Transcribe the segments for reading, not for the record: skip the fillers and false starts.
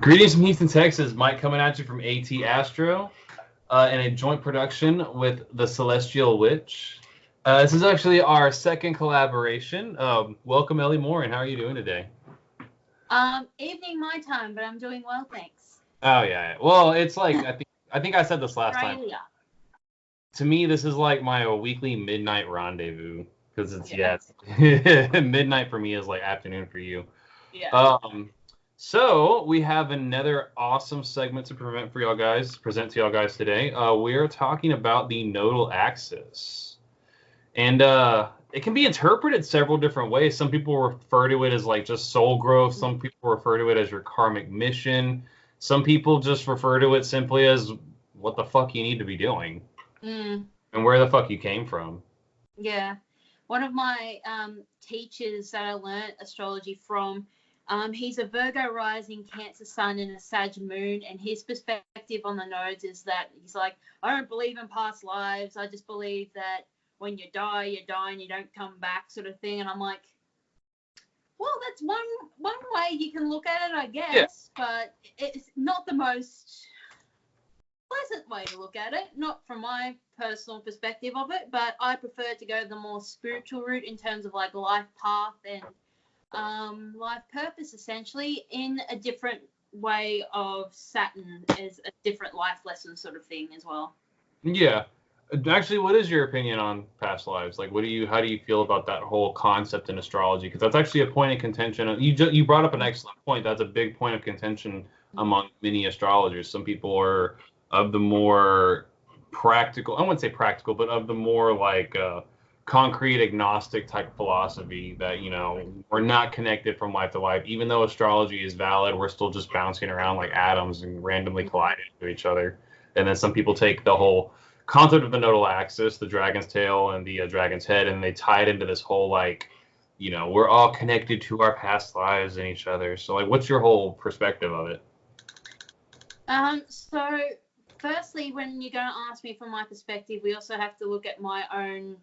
Greetings from Houston, Texas. Mike coming at you from Astro in a joint production with the Celestial Witch. This is actually our second collaboration. Welcome, Ellie Moore, and how are you doing today? Evening my time, but I'm doing well, thanks. Oh yeah. Well, it's like I think I said this last time. Australia. To me, this is like my weekly midnight rendezvous because it's midnight for me is like afternoon for you. Yeah. So we have another awesome segment to present to y'all guys today. We're talking about the nodal axis, and it can be interpreted several different ways. Some people refer to it as like just soul growth. Some people refer to it as your karmic mission. Some people just refer to it simply as what the fuck you need to be doing and where the fuck you came from. Yeah. One of my teachers that I learned astrology from, he's a Virgo rising, Cancer sun, and a Sag moon, and his perspective on the nodes is that he's like, I don't believe in past lives. I just believe that when you die and you don't come back, sort of thing. And I'm like, well, that's one way you can look at it, I guess, but it's not the most pleasant way to look at it, not from my personal perspective of it, but I prefer to go the more spiritual route in terms of like life path and life purpose, essentially, in a different way of Saturn as a different life lesson sort of thing as well. Yeah. Actually, what is your opinion on past lives? Like, how do you feel about that whole concept in astrology? Because that's actually a point of contention. You brought up an excellent point. That's a big point of contention among many astrologers. Some people are of the more practical, I wouldn't say practical, but of the more like concrete agnostic type philosophy that, we're not connected from life to life. Even though astrology is valid, we're still just bouncing around like atoms and randomly colliding into each other. And then some people take the whole concept of the nodal axis, the dragon's tail and the dragon's head, and they tie it into this whole like, we're all connected to our past lives and each other. So like, what's your whole perspective of it? So firstly, when you're going to ask me from my perspective, we also have to look at my own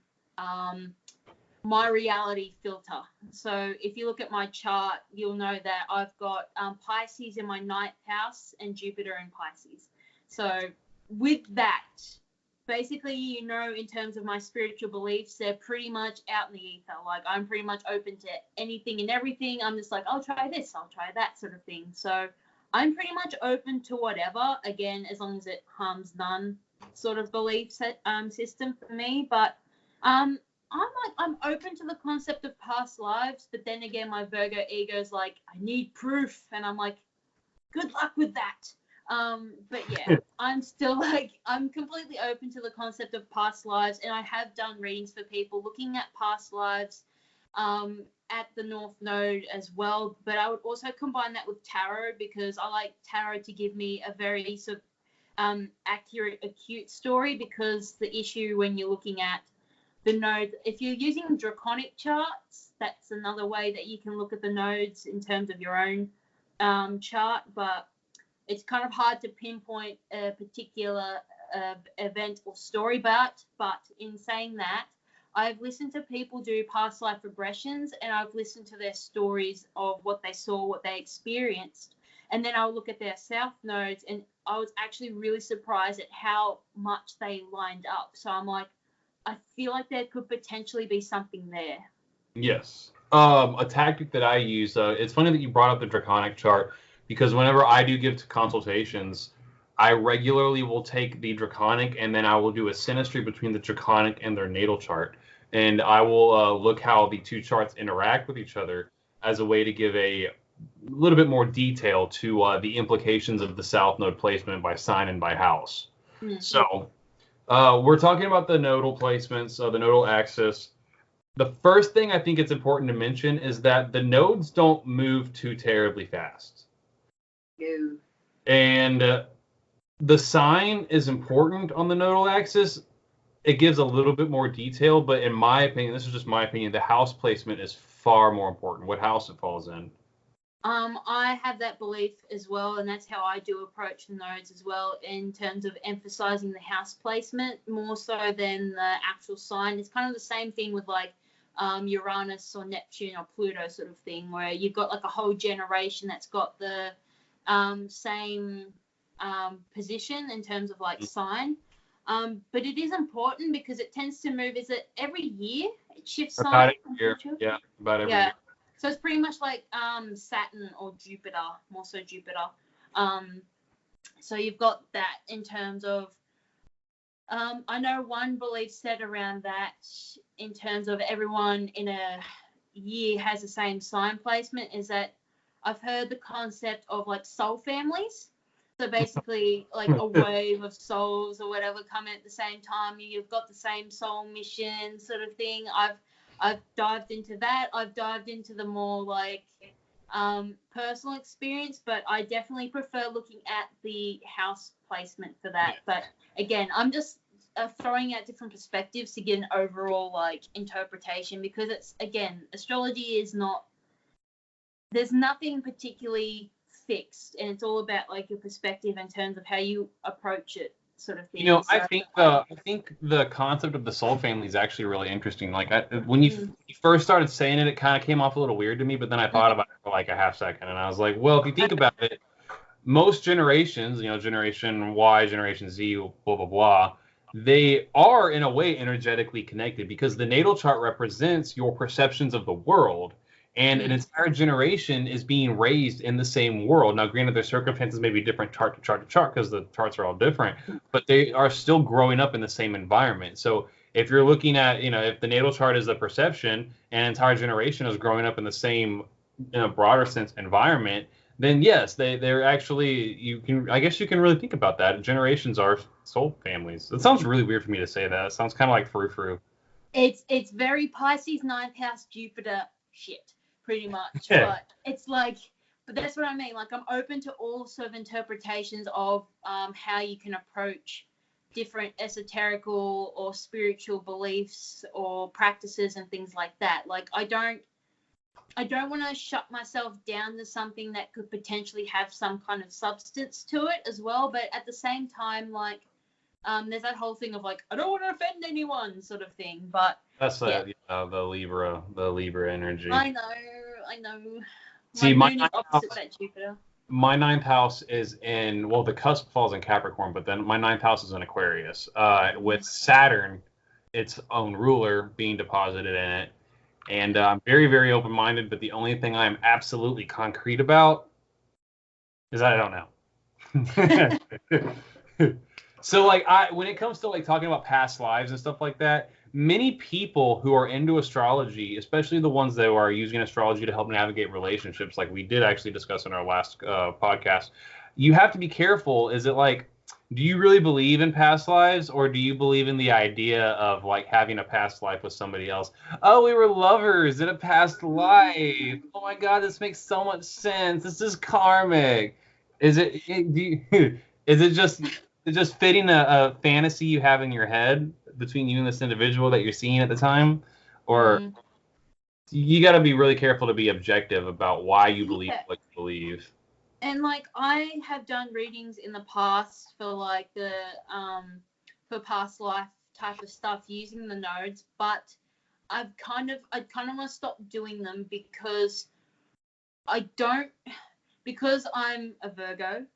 my reality filter. So if you look at my chart, you'll know that I've got Pisces in my ninth house and Jupiter in Pisces. So with that, basically, in terms of my spiritual beliefs, they're pretty much out in the ether. Like, I'm pretty much open to anything and everything. I'm just like, I'll try this, I'll try that sort of thing. So I'm pretty much open to whatever, again, as long as it harms none sort of belief system for me. But I'm open to the concept of past lives, but then again, my Virgo ego's like, I need proof. And I'm like, good luck with that. But yeah, I'm still like, I'm completely open to the concept of past lives, and I have done readings for people looking at past lives at the North Node as well. But I would also combine that with tarot, because I like tarot to give me a very sort of accurate, acute story, because the issue when you're looking at the node, if you're using draconic charts, that's another way that you can look at the nodes in terms of your own chart, but it's kind of hard to pinpoint a particular event or story, but in saying that, I've listened to people do past life regressions, and I've listened to their stories of what they saw, what they experienced, and then I'll look at their south nodes, and I was actually really surprised at how much they lined up. So I'm like, I feel like there could potentially be something there. Yes. A tactic that I use, it's funny that you brought up the draconic chart, because whenever I do give consultations, I regularly will take the draconic and then I will do a synastry between the draconic and their natal chart. And I will look how the two charts interact with each other as a way to give a little bit more detail to the implications of the south node placement by sign and by house. Mm-hmm. So we're talking about the nodal placements, the nodal axis. The first thing I think it's important to mention is that the nodes don't move too terribly fast. No. And the sign is important on the nodal axis. It gives a little bit more detail, but in my opinion, this is just my opinion, the house placement is far more important, what house it falls in. I have that belief as well, and that's how I do approach the nodes as well, in terms of emphasizing the house placement more so than the actual sign. It's kind of the same thing with like Uranus or Neptune or Pluto sort of thing, where you've got like a whole generation that's got the same position in terms of like sign. But it is important because it tends to move. Is it every year it shifts sign? About every year. Yeah, about every year. So it's pretty much like Saturn or Jupiter, more so Jupiter. So you've got that in terms of, I know one belief set around that in terms of everyone in a year has the same sign placement is that I've heard the concept of like soul families. So basically like a wave of souls or whatever coming at the same time. You've got the same soul mission sort of thing. I've dived into that. I've dived into the more like personal experience, but I definitely prefer looking at the house placement for that. But again, I'm just throwing out different perspectives to get an overall like interpretation, because it's, again, astrology is not, there's nothing particularly fixed, and it's all about like your perspective in terms of how you approach it, sort of thing. You know, so, I think the concept of the soul family is actually really interesting. Like when you first started saying it, it kind of came off a little weird to me, but then I thought about it for like a half second, and I was like, well, if you think about it, most generations, you know, Generation Y, Generation Z, blah blah blah, they are in a way energetically connected, because the natal chart represents your perceptions of the world. And an entire generation is being raised in the same world. Now, granted, their circumstances may be different chart to chart to chart, because the charts are all different, but they are still growing up in the same environment. So if you're looking at, you know, if the natal chart is the perception and an entire generation is growing up in the same, in a broader sense, environment, then yes, they're actually, you can, I guess you can really think about that. Generations are soul families. It sounds really weird for me to say that. It sounds kind of like frou-frou. It's very Pisces, 9th house, Jupiter shit. Pretty much, but it's like, but that's what I mean. Like, I'm open to all sort of interpretations of how you can approach different esoterical or spiritual beliefs or practices and things like that. Like, I don't want to shut myself down to something that could potentially have some kind of substance to it as well. But at the same time, like, there's that whole thing of like, I don't want to offend anyone sort of thing. But that's the Libra energy. I know. See, my moon is opposite that Jupiter. My 9th house is in, well, the cusp falls in Capricorn, but then my 9th house is in Aquarius, with Saturn, its own ruler, being deposited in it. And I'm very, very open-minded, but the only thing I'm absolutely concrete about is that I don't know. So, like, when it comes to, like, talking about past lives and stuff like that, many people who are into astrology, especially the ones that are using astrology to help navigate relationships, like we did actually discuss in our last podcast, you have to be careful. Is it like, do you really believe in past lives, or do you believe in the idea of like having a past life with somebody else? Oh, we were lovers in a past life. Oh my God, this makes so much sense. This is karmic. Is it just fitting a fantasy you have in your head between you and this individual that you're seeing at the time? Or you got to be really careful to be objective about why you believe what you believe. And like, I have done readings in the past for like the for past life type of stuff using the nodes, but I kind of want to stop doing them because because I'm a Virgo,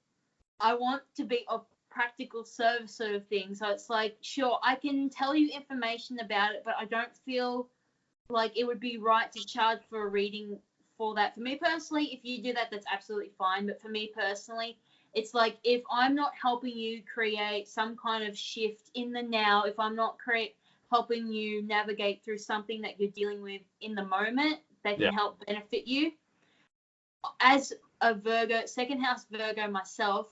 I want to be of practical service sort of thing. So it's like, sure, I can tell you information about it, but I don't feel like it would be right to charge for a reading for that. For me personally, if you do that, that's absolutely fine. But for me personally, it's like, if I'm not helping you create some kind of shift in the now, if I'm not helping you navigate through something that you're dealing with in the moment that can help benefit you, as a Virgo, second house Virgo myself,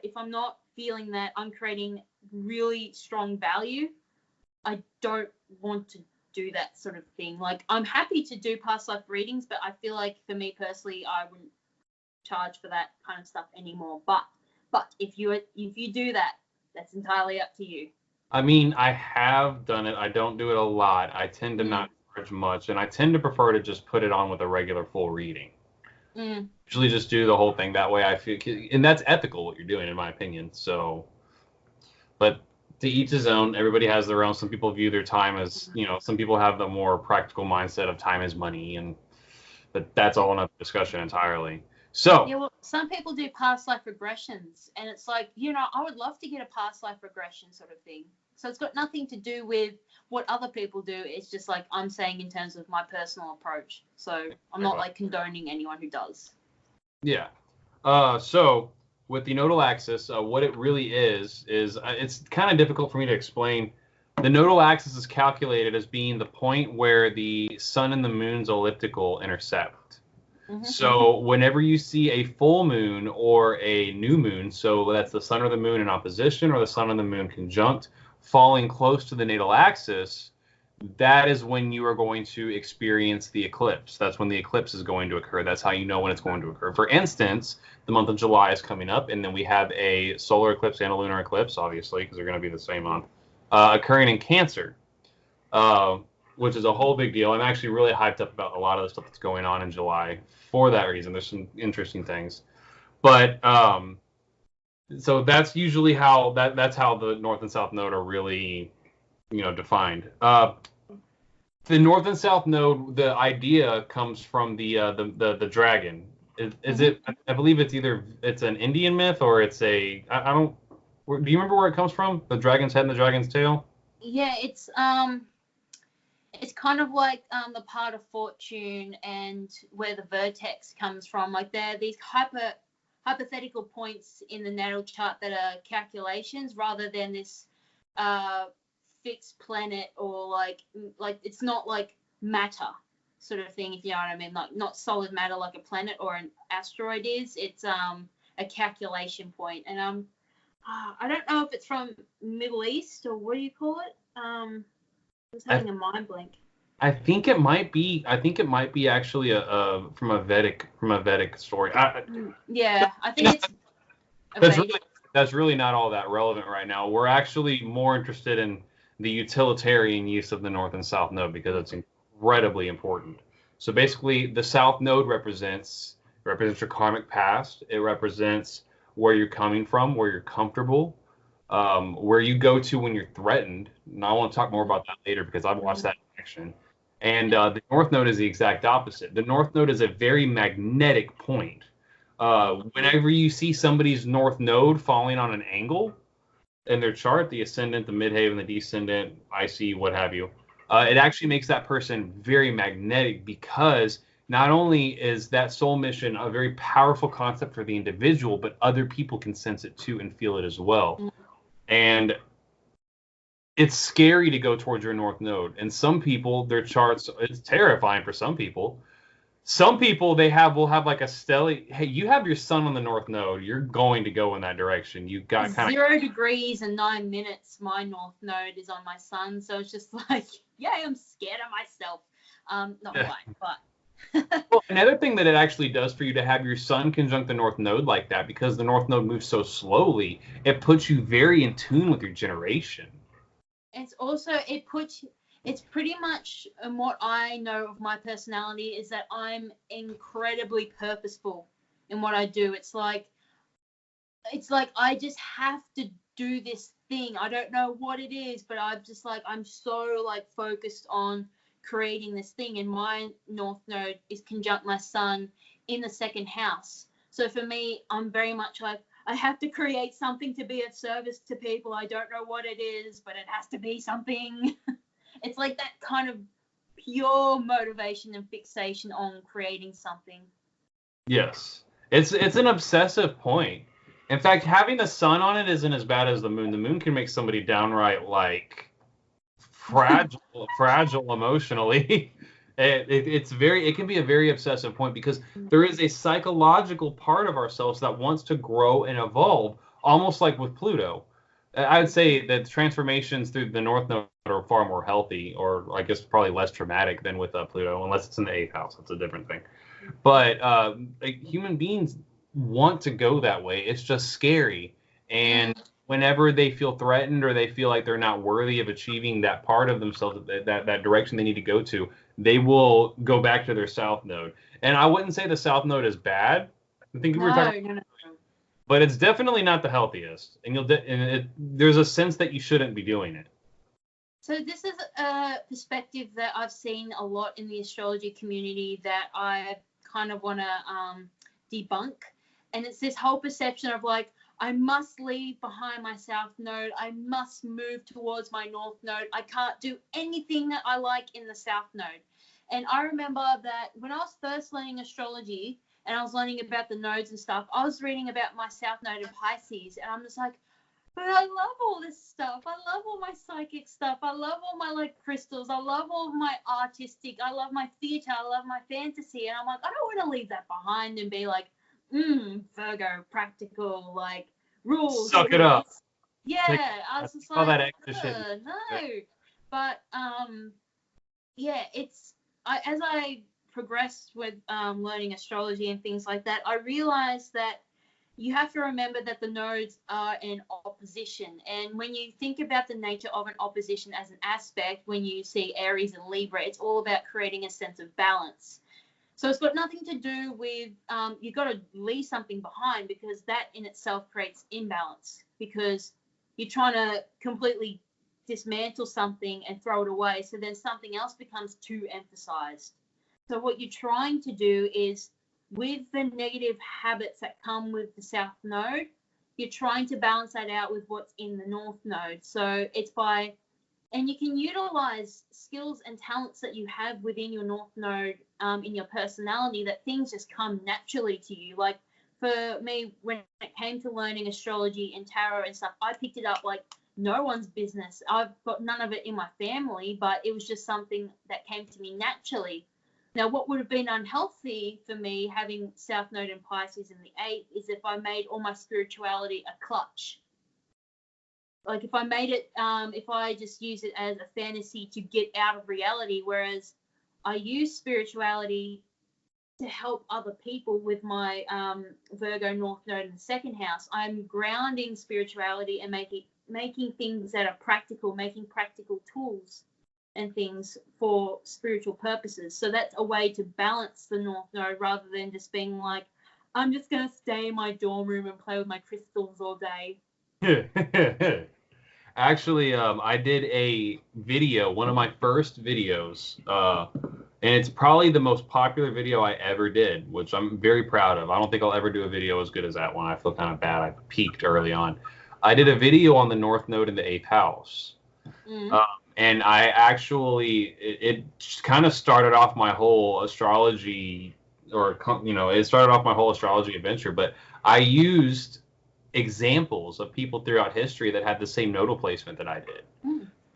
if I'm not feeling that I'm creating really strong value, I don't want to do that sort of thing. Like, I'm happy to do past life readings, but I feel like for me personally, I wouldn't charge for that kind of stuff anymore. But if you do that, that's entirely up to you. I mean, I have done it. I don't do it a lot. I tend to not charge much, and I tend to prefer to just put it on with a regular full reading. Usually just do the whole thing that way. I feel, and that's ethical what you're doing, in my opinion. So, but to each his own. Everybody has their own. Some people view their time as, you know, some people have the more practical mindset of time is money, but that's all another discussion entirely. So yeah, well, some people do past life regressions, and it's like, I would love to get a past life regression sort of thing. So it's got nothing to do with what other people do. It's just like I'm saying in terms of my personal approach. So I'm not like condoning anyone who does. Yeah. So with the nodal axis, what it really is it's kind of difficult for me to explain. The nodal axis is calculated as being the point where the sun and the moon's elliptical intersect. Mm-hmm. So whenever you see a full moon or a new moon, so that's the sun or the moon in opposition or the sun and the moon conjunct, falling close to the natal axis, that is when you are going to experience the eclipse. That's when the eclipse is going to occur. That's how you know when it's going to occur. For instance, the month of July is coming up, and then we have a solar eclipse and a lunar eclipse, obviously, because they're going to be the same month, occurring in Cancer, which is a whole big deal. I'm actually really hyped up about a lot of the stuff that's going on in July for that reason. There's some interesting things. But so that's usually how that's how the north and south node are really defined. The north and south node, the idea comes from the dragon. Is it? I believe it's an Indian myth or it's a I don't. Do you remember where it comes from? The dragon's head and the dragon's tail. Yeah, it's kind of like the part of fortune and where the vertex comes from. Like there are these hypothetical points in the natal chart that are calculations rather than this fixed planet or like it's not like matter sort of thing, if you know what I mean, like not solid matter like a planet or an asteroid is. It's a calculation point, and I don't know if it's from Middle East or what do you call it. I was having a mind blank. I think it might be actually from a Vedic story. Yeah, I think it's that's really not all that relevant right now. We're actually more interested in the utilitarian use of the north and south node because it's incredibly important. So basically, the south node represents your karmic past. It represents where you're coming from, where you're comfortable, where you go to when you're threatened. And I want to talk more about that later because I've watched that in action. And the north node is the exact opposite. The north node is a very magnetic point. Whenever you see somebody's north node falling on an angle in their chart, the ascendant, the midhaven, the descendant, IC, what have you, it actually makes that person very magnetic because not only is that soul mission a very powerful concept for the individual, but other people can sense it too and feel it as well. And it's scary to go towards your north node. And some people, their charts, it's terrifying for some people. Some people will have like a stellar. Hey, you have your sun on the north node. You're going to go in that direction. You got kind of 0 degrees and 9 minutes. My north node is on my sun, so it's just like, yeah, I'm scared of myself. Not quite, but. Well, another thing that it actually does for you to have your sun conjunct the north node like that, because the north node moves so slowly, it puts you very in tune with your generation. It's also it's pretty much what I know of my personality is that I'm incredibly purposeful in what I do. It's like I just have to do this thing. I don't know what it is, but I'm so like focused on creating this thing, and my north node is conjunct my sun in the second house. So for me, I'm very much like, I have to create something to be of service to people. I don't know what it is, but it has to be something. It's like that kind of pure motivation and fixation on creating something. Yes. It's an obsessive point. In fact, having the sun on it isn't as bad as the moon. The moon can make somebody downright like fragile emotionally. It can be a very obsessive point because there is a psychological part of ourselves that wants to grow and evolve, almost like with Pluto. I would say that transformations through the north node are far more healthy, or I guess probably less traumatic than with Pluto, unless it's in the 8th house. That's a different thing. But like, human beings want to go that way. It's just scary. And whenever they feel threatened or they feel like they're not worthy of achieving that part of themselves, that direction they need to go to, they will go back to their south node. And I wouldn't say the south node is bad. I think we were talking. No. But it's definitely not the healthiest, and there's a sense that you shouldn't be doing it. So this is a perspective that I've seen a lot in the astrology community that I kind of want to debunk. And it's this whole perception of like, I must leave behind my south node. I must move towards my north node. I can't do anything that I like in the south node. And I remember that when I was first learning astrology and I was learning about the nodes and stuff, I was reading about my south node in Pisces. And I'm just like, but I love all this stuff. I love all my psychic stuff. I love all my like crystals. I love all my artistic. I love my theater. I love my fantasy. And I'm like, I don't want to leave that behind and be like, Virgo, practical, like rules. Suck it up. Yeah, I was just all like, that extra shit. no. But yeah, as I progressed with learning astrology and things like that, I realized that you have to remember that the nodes are in opposition. And when you think about the nature of an opposition as an aspect, when you see Aries and Libra, it's all about creating a sense of balance. So it's got nothing to do with you've got to leave something behind, because that in itself creates imbalance, because you're trying to completely dismantle something and throw it away. So then something else becomes too emphasized. So what you're trying to do is, with the negative habits that come with the south node, you're trying to balance that out with what's in the north node. So it's and you can utilize skills and talents that you have within your north node in your personality, that things just come naturally to you. Like for me, when it came to learning astrology and tarot and stuff, I picked it up like no one's business. I've got none of it in my family, but it was just something that came to me naturally. Now, what would have been unhealthy for me, having South Node in Pisces in the 8th, is if I made all my spirituality a clutch. Like if I made it, if I just use it as a fantasy to get out of reality, whereas I use spirituality to help other people with my Virgo North Node in the 2nd house. I'm grounding spirituality and making things that are practical, making practical tools and things for spiritual purposes. So that's a way to balance the North Node, rather than just being like, I'm just going to stay in my dorm room and play with my crystals all day. Actually, I did a video, one of my first videos, and it's probably the most popular video I ever did, which I'm very proud of. I don't think I'll ever do a video as good as that one. I feel kind of bad. I peaked early on. I did a video on the North Node in the 8th house. And I actually, it kind of started off my whole astrology, it started off my whole astrology adventure. But I used examples of people throughout history that had the same nodal placement that I did.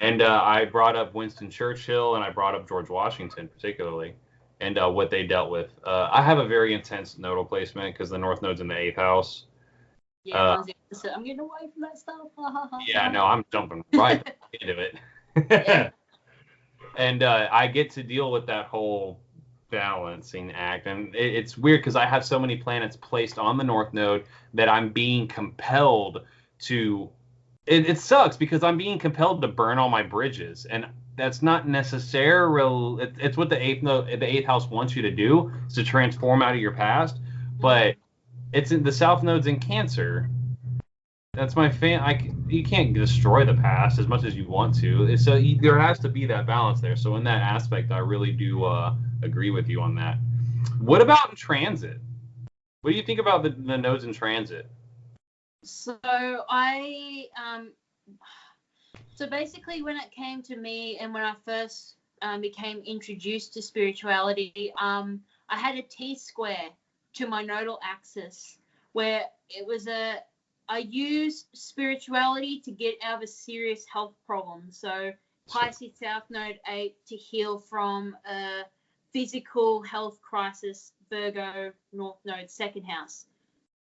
And I brought up Winston Churchill, and I brought up George Washington particularly, and what they dealt with. I have a very intense nodal placement because the North Node's in the 8th house. Yeah, I'm getting away from that stuff. Yeah, no, I'm jumping right into it. And I get to deal with that whole balancing act, and it's weird because I have so many planets placed on the North Node that I'm being compelled to. It sucks because I'm being compelled to burn all my bridges, and that's not necessarily. It's what the 8th house wants you to do, is to transform out of your past, but it's in the South Node's in Cancer. That's my you can't destroy the past as much as you want to. So there has to be that balance there. So in that aspect, I really do agree with you on that. What about in transit? What do you think about the nodes in transit? So so basically, when it came to me and when I first became introduced to spirituality, I had a T-square to my nodal axis, where it was I used spirituality to get out of a serious health problem. So Pisces South Node 8 to heal from a physical health crisis, Virgo North Node 2nd house.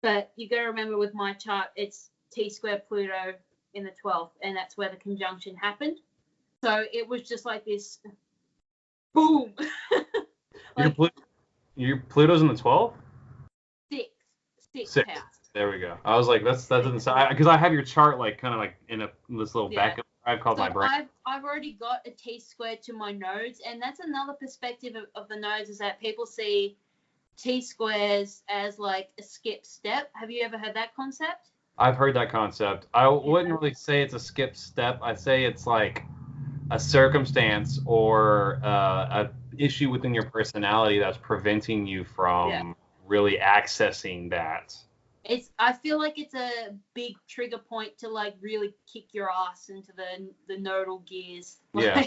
But you got to remember, with my chart, it's T-square Pluto in the 12th, and that's where the conjunction happened. So it was just like this, boom. Your Pluto's in the 12th? Sixth house. There we go. I was like, that doesn't sound, because I have your chart like kind of like in this little backup drive called my brain. I've already got a T-square to my nodes, and that's another perspective of the nodes, is that people see T-squares as like a skip step. Have you ever heard that concept? I've heard that concept. I wouldn't really say it's a skip step. I'd say it's like a circumstance or a issue within your personality that's preventing you from really accessing that. I feel like it's a big trigger point to like really kick your ass into the nodal gears. Yeah.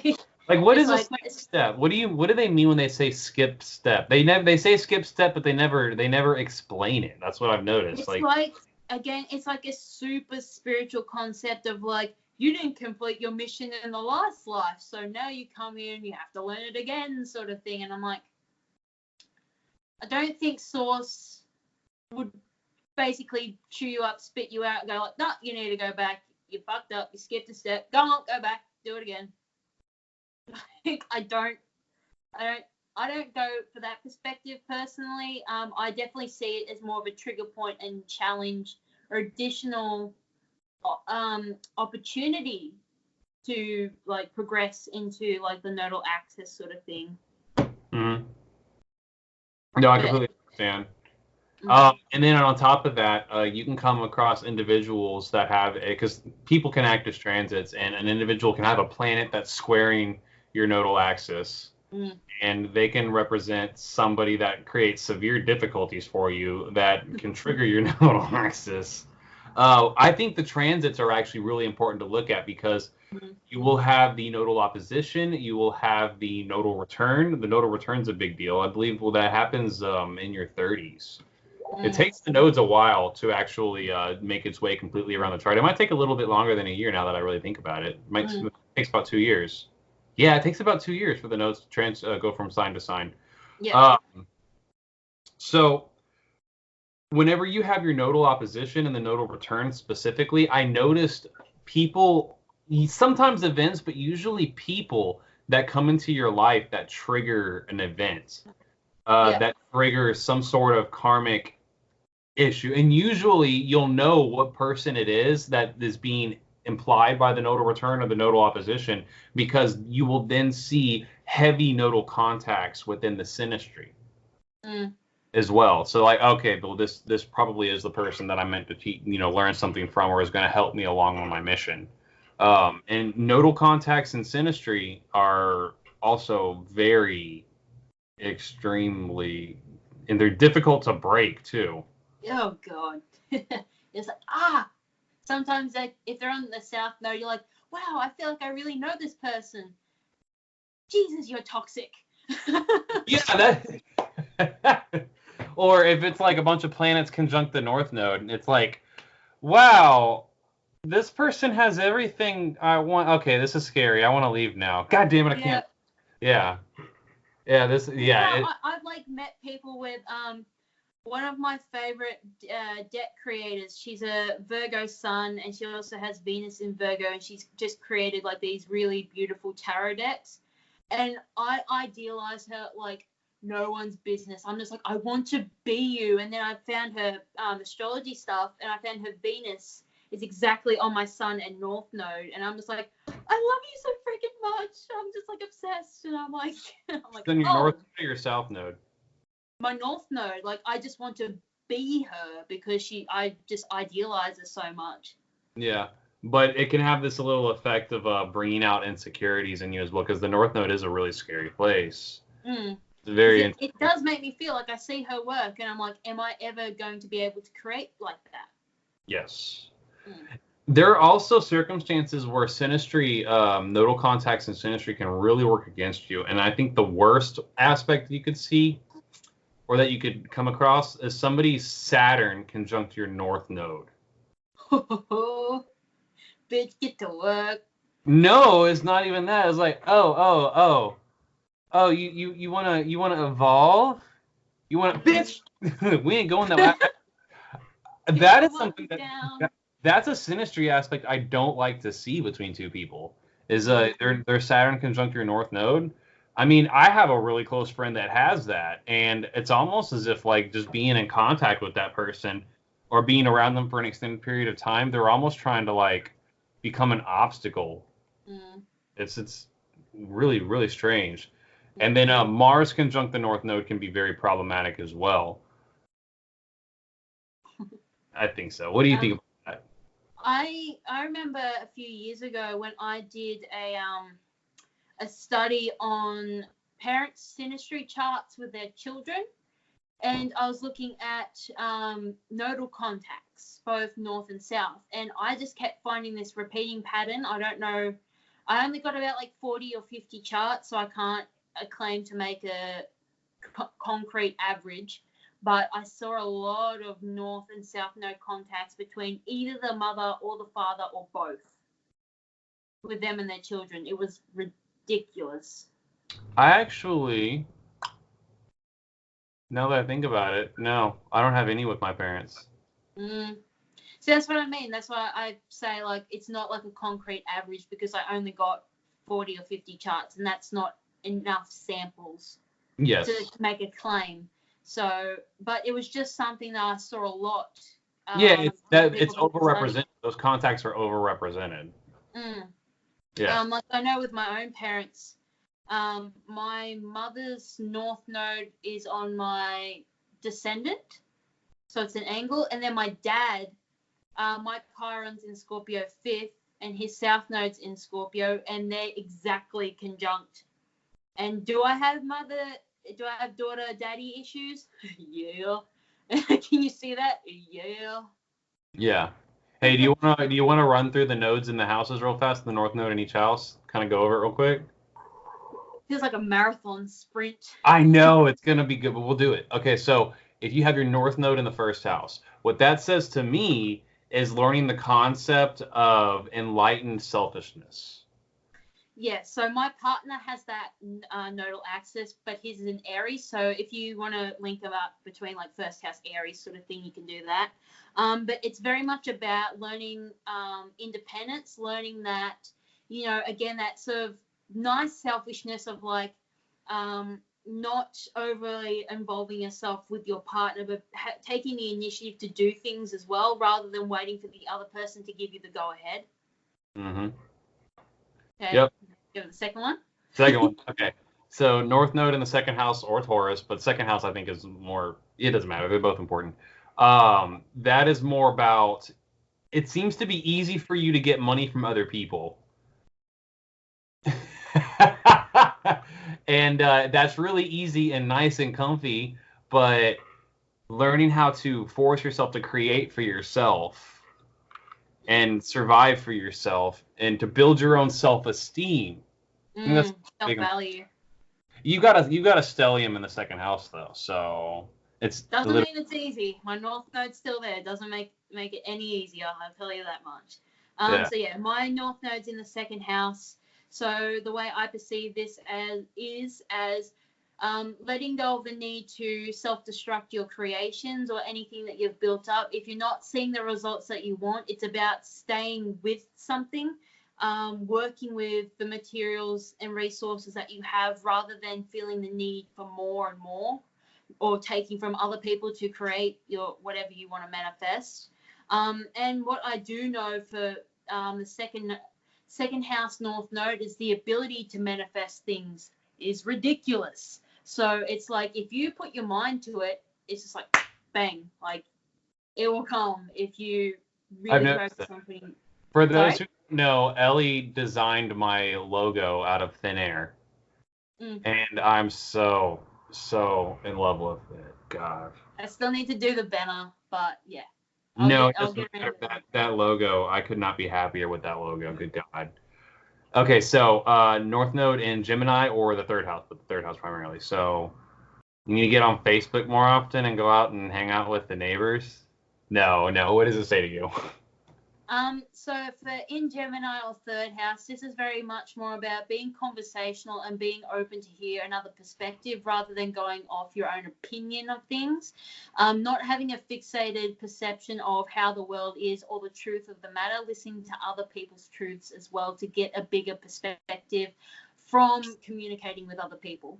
Like what is like, a skip step? What do they mean when they say skip step? They say skip step, but they never explain it. That's what I've noticed. It's like again, it's like a super spiritual concept of like you didn't complete your mission in the last life, so now you come here and you have to learn it again, sort of thing. And I'm like, I don't think Source would basically chew you up, spit you out, and go like, no, you need to go back. You fucked up. You skipped a step. Go on, go back. Do it again. I don't go for that perspective personally. I definitely see it as more of a trigger point and challenge or additional opportunity to like progress into like the nodal axis sort of thing. Mm-hmm. No, I completely understand. And then on top of that, you can come across individuals that have, because people can act as transits, and an individual can have a planet that's squaring your nodal axis, and they can represent somebody that creates severe difficulties for you that can trigger your nodal axis. I think the transits are actually really important to look at because you will have the nodal opposition, you will have the nodal return. The nodal return's a big deal. I believe that happens in your 30s. It takes the nodes a while to actually make its way completely around the chart. It might take a little bit longer than a year now that I really think about it. It takes about 2 years. Yeah, it takes about 2 years for the nodes to go from sign to sign. Yeah. So whenever you have your nodal opposition and the nodal return specifically, I noticed people, sometimes events, but usually people that come into your life that trigger an event, that triggers some sort of karmic issue. And usually you'll know what person it is that is being implied by the nodal return or the nodal opposition, because you will then see heavy nodal contacts within the synastry as well. So like, okay, well, this probably is the person that I meant to learn something from, or is going to help me along on my mission. And nodal contacts in synastry are also very extremely, and they're difficult to break too. Oh god. It's like sometimes if they're on the south node, you're like, wow, I feel like I really know this person. Jesus, you're toxic. Yeah, that. Or if it's like a bunch of planets conjunct the north node, it's like, wow, this person has everything I want. Okay, this is scary. I want to leave now. God damn it, I can't. Yeah. Yeah, I've like met people with one of my favorite deck creators. She's a Virgo sun, and she also has Venus in Virgo, and she's just created like these really beautiful tarot decks. And I idealize her like no one's business. I'm just like, I want to be you. And then I found her astrology stuff, and I found her Venus is exactly on my sun and north node, and I'm just like, I love you so freaking much. I'm just like obsessed, and I'm like then your north node or your south node? My north node, like I just want to be her because I just idealize her so much. Yeah, but it can have this little effect of bringing out insecurities in you as well, because the north node is a really scary place. It's very it does make me feel like I see her work, and I'm like, am I ever going to be able to create like that? Yes. There are also circumstances where synastry, nodal contacts in synastry can really work against you. And I think the worst aspect you could see, or that you could come across, is somebody's Saturn conjunct your north node. Bitch, get to work. No, it's not even that. It's like, oh, you wanna evolve? You wanna, bitch? We ain't going that way. That is something that's a synastry aspect I don't like to see between two people. Is their Saturn conjunct your north node. I mean, I have a really close friend that has that, and it's almost as if like just being in contact with that person or being around them for an extended period of time, they're almost trying to like become an obstacle. It's really, really strange. And then Mars conjunct the north node can be very problematic as well. I think so. What do you think about that? I remember a few years ago when I did a study on parents' synastry charts with their children, And I was looking at nodal contacts, both north and south, and I just kept finding this repeating pattern. I don't know. I only got about like 40 or 50 charts, so I can't claim to make a concrete average. But I saw a lot of north and south node contacts between either the mother or the father or both with them and their children. It was ridiculous. I actually, now that I think about it, no, I don't have any with my parents. Mm. See, that's what I mean. That's why I say, like, it's not like a concrete average because I only got 40 or 50 charts, and that's not enough samples Yes. to make a claim. So, but it was just something that I saw a lot. Yeah, it's overrepresented. Those contacts are overrepresented. Mm. Yeah. Like I know with my own parents, my mother's north node is on my descendant, so it's an angle, and then my dad, my Chiron's in Scorpio 5th, and his south node's in Scorpio, and they're exactly conjunct. And do I have daughter-daddy issues? Yeah. Can you see that? Yeah. Yeah. Hey, do you want to run through the nodes in the houses real fast, the north node in each house? Kind of go over it real quick. Feels like a marathon sprint. I know it's gonna be good, but we'll do it. Okay, so if you have your north node in the first house, what that says to me is learning the concept of enlightened selfishness. Yeah, so my partner has that nodal axis, but his is in Aries. So if you want to link them up between like first house Aries sort of thing, you can do that. But it's very much about learning independence, learning that, you know, again, that sort of nice selfishness of like not overly involving yourself with your partner, but taking the initiative to do things as well, rather than waiting for the other person to give you the go ahead. Mm-hmm. Okay. Yep. Go to the second one. Second one. Okay. So north node in the second house or Taurus, but second house I think is more. It doesn't matter. They're both important. That is more about. It seems to be easy for you to get money from other people. And that's really easy and nice and comfy, but learning how to force yourself to create for yourself and survive for yourself and to build your own self-esteem. Self-value. You got a stellium in the second house though, so it's doesn't mean it's easy. My north node's still there. It doesn't make it any easier. I'll tell you that much. So yeah, my north node's in the second house. So the way I perceive this is letting go of the need to self-destruct your creations or anything that you've built up. If you're not seeing the results that you want, it's about staying with something, working with the materials and resources that you have, rather than feeling the need for more and more, or taking from other people to create your whatever you want to manifest. And what I do know for the second house north node is the ability to manifest things is ridiculous. So it's like if you put your mind to it, it's just like bang, like it will come if you really focus on putting. For those who know, Ellie designed my logo out of thin air, and I'm so in love with it. God. I still need to do the banner, but yeah. I'll get that logo. I could not be happier with that logo. Good God. Okay, so North Node in Gemini or the third house, but the third house primarily. So you need to get on Facebook more often and go out and hang out with the neighbors. No. What does it say to you? So for in Gemini or third house, this is very much more about being conversational and being open to hear another perspective rather than going off your own opinion of things. Not having a fixated perception of how the world is or the truth of the matter, listening to other people's truths as well to get a bigger perspective from communicating with other people.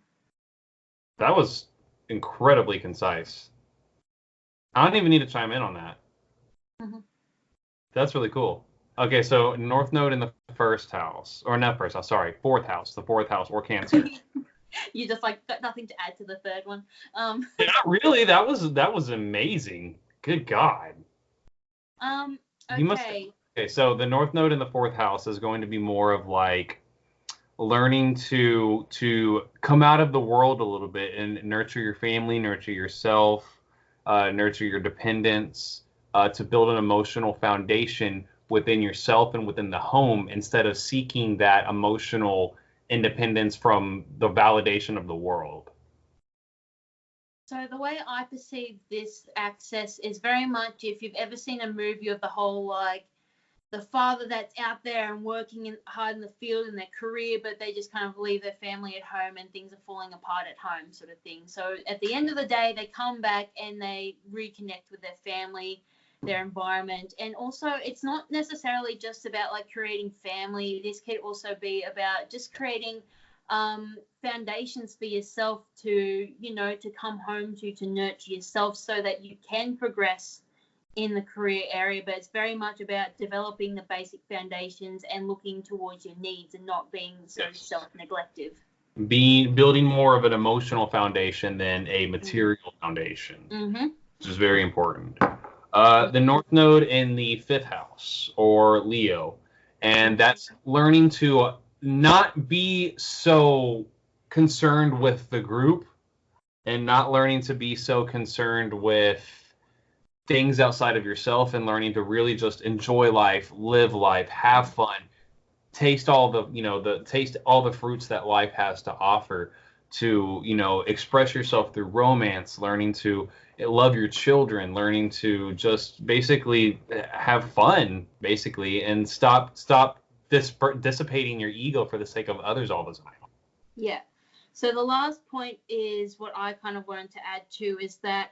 That was incredibly concise. I don't even need to chime in on that. Mm-hmm. That's really cool. Okay, so North Node in the first house, or not first house, sorry, fourth house, the fourth house, or Cancer. You just like got nothing to add to the third one. Yeah, really, that was amazing. Good God. Okay. Okay, so the North Node in the fourth house is going to be more of like learning to come out of the world a little bit and nurture your family, nurture yourself, nurture your dependents, to build an emotional foundation within yourself and within the home instead of seeking that emotional independence from the validation of the world. So the way I perceive this access is very much if you've ever seen a movie of the whole, like, the father that's out there and working hard in the field in their career, but they just kind of leave their family at home and things are falling apart at home, sort of thing. So at the end of the day, they come back and they reconnect with their family, their environment. And also, it's not necessarily just about like creating family. This could also be about just creating foundations for yourself to, to come home to nurture yourself so that you can progress in the career area. But it's very much about developing the basic foundations and looking towards your needs and not being so self-neglective. Building more of an emotional foundation than a material foundation, which is very important. The North Node in the 5th house, or Leo, and that's learning to not be so concerned with the group and not learning to be so concerned with things outside of yourself and learning to really just enjoy life, live life, have fun, taste all the fruits that life has to offer, to, express yourself through romance, learning to love your children, learning to just basically have fun, basically, and stop dissipating your ego for the sake of others all the time. Yeah. So the last point is what I kind of wanted to add to is that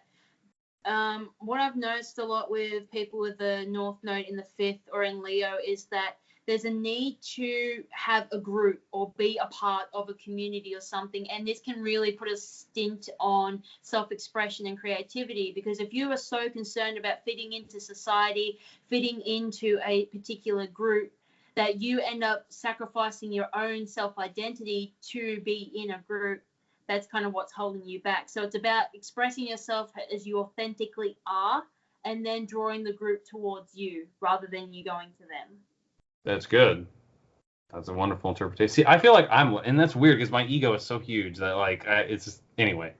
what I've noticed a lot with people with the North Node in the 5th or in Leo is that there's a need to have a group or be a part of a community or something. And this can really put a stint on self-expression and creativity, because if you are so concerned about fitting into society, fitting into a particular group, that you end up sacrificing your own self-identity to be in a group, that's kind of what's holding you back. So it's about expressing yourself as you authentically are and then drawing the group towards you rather than you going to them. That's good. That's a wonderful interpretation. See, I feel like and that's weird because my ego is so huge that it's just, anyway.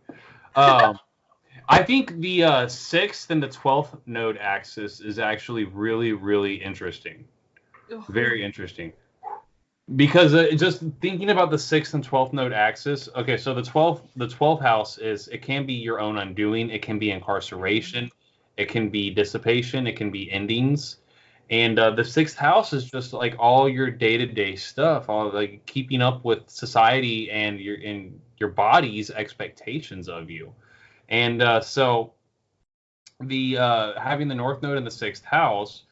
I think the 6th and the 12th node axis is actually really, really interesting. Very interesting. Because just thinking about the 6th and 12th node axis, okay, so the 12th house it can be your own undoing, it can be incarceration, it can be dissipation, it can be endings. And the 6th house is just like all your day-to-day stuff, all like keeping up with society and your body's expectations of you. And so the having the North Node in the 6th house,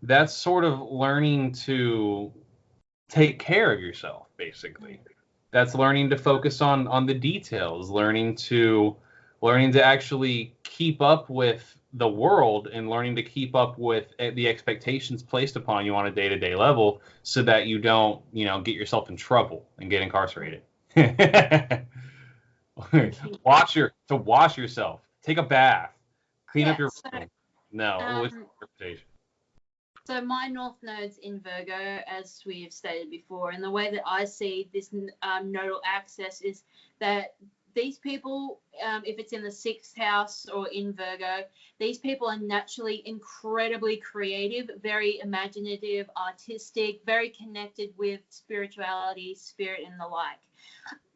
that's sort of learning to take care of yourself, basically. That's learning to focus on the details, learning to actually keep up with the world and learning to keep up with the expectations placed upon you on a day-to-day level so that you don't, get yourself in trouble and get incarcerated. Wash yourself, take a bath, clean up your room. No, interpretation. So my North Node's in Virgo, as we have stated before, and the way that I see this nodal axis is that these people, if it's in the 6th house or in Virgo, these people are naturally incredibly creative, very imaginative, artistic, very connected with spirituality, spirit, and the like.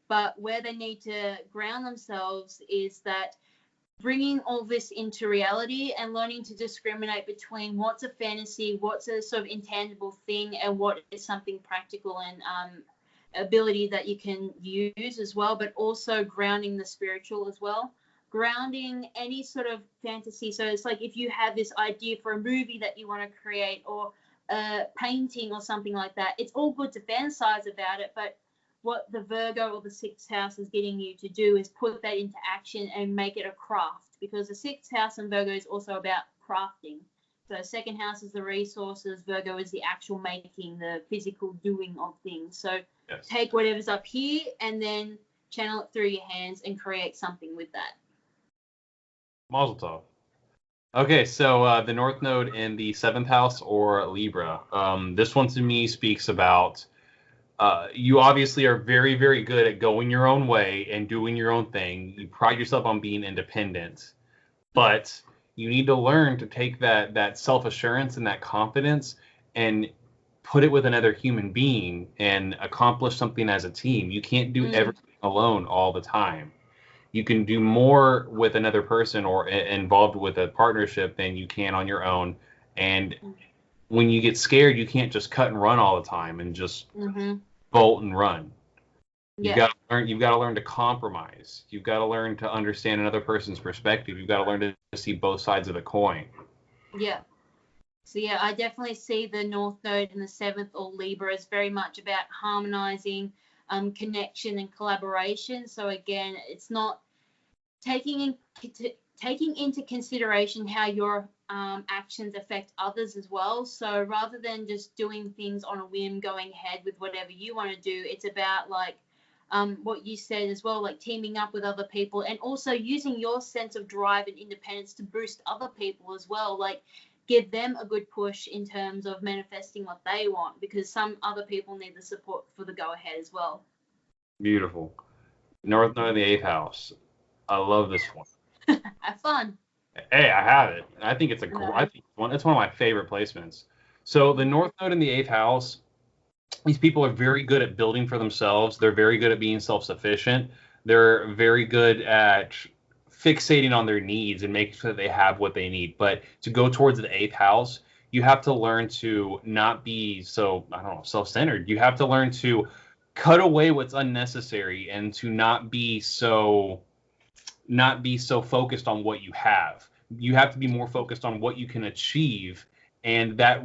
But where they need to ground themselves is that bringing all this into reality and learning to discriminate between what's a fantasy, what's a sort of intangible thing, and what is something practical and ability that you can use as well, but also grounding the spiritual as well. Grounding any sort of fantasy. So it's like if you have this idea for a movie that you want to create or a painting or something like that, it's all good to fantasize about it, but what the Virgo or the 6th house is getting you to do is put that into action and make it a craft, because the 6th house in Virgo is also about crafting. So 2nd house is the resources, Virgo is the actual making, the physical doing of things. So take whatever's up here and then channel it through your hands and create something with that. Mazel tov. Okay, so the North Node in the 7th house or Libra. This one to me speaks about You obviously are very, very good at going your own way and doing your own thing. You pride yourself on being independent, but you need to learn to take that self-assurance and that confidence and put it with another human being and accomplish something as a team. You can't do everything alone all the time. You can do more with another person or involved with a partnership than you can on your own. And when you get scared, you can't just cut and run all the time and just bolt and run. You've got to learn to compromise. You've got to learn to understand another person's perspective. You've got to learn to see both sides of the coin. Yeah. So yeah, I definitely see the North Node in the 7th or Libra as very much about harmonizing, connection and collaboration. So again, it's not taking into consideration how your actions affect others as well. So rather than just doing things on a whim, going ahead with whatever you want to do, it's about like what you said as well, like teaming up with other people and also using your sense of drive and independence to boost other people as well. Like give them a good push in terms of manifesting what they want, because some other people need the support for the go ahead as well. Beautiful. North Node in the 8th house. I love this one. Have fun. Hey, I have it. I think it's it's one of my favorite placements. So the North Node in the 8th house, these people are very good at building for themselves. They're very good at being self-sufficient. They're very good at fixating on their needs and making sure that they have what they need. But to go towards the 8th house, you have to learn to not be so, self-centered. You have to learn to cut away what's unnecessary and to not be so focused on what you have. You have to be more focused on what you can achieve, and that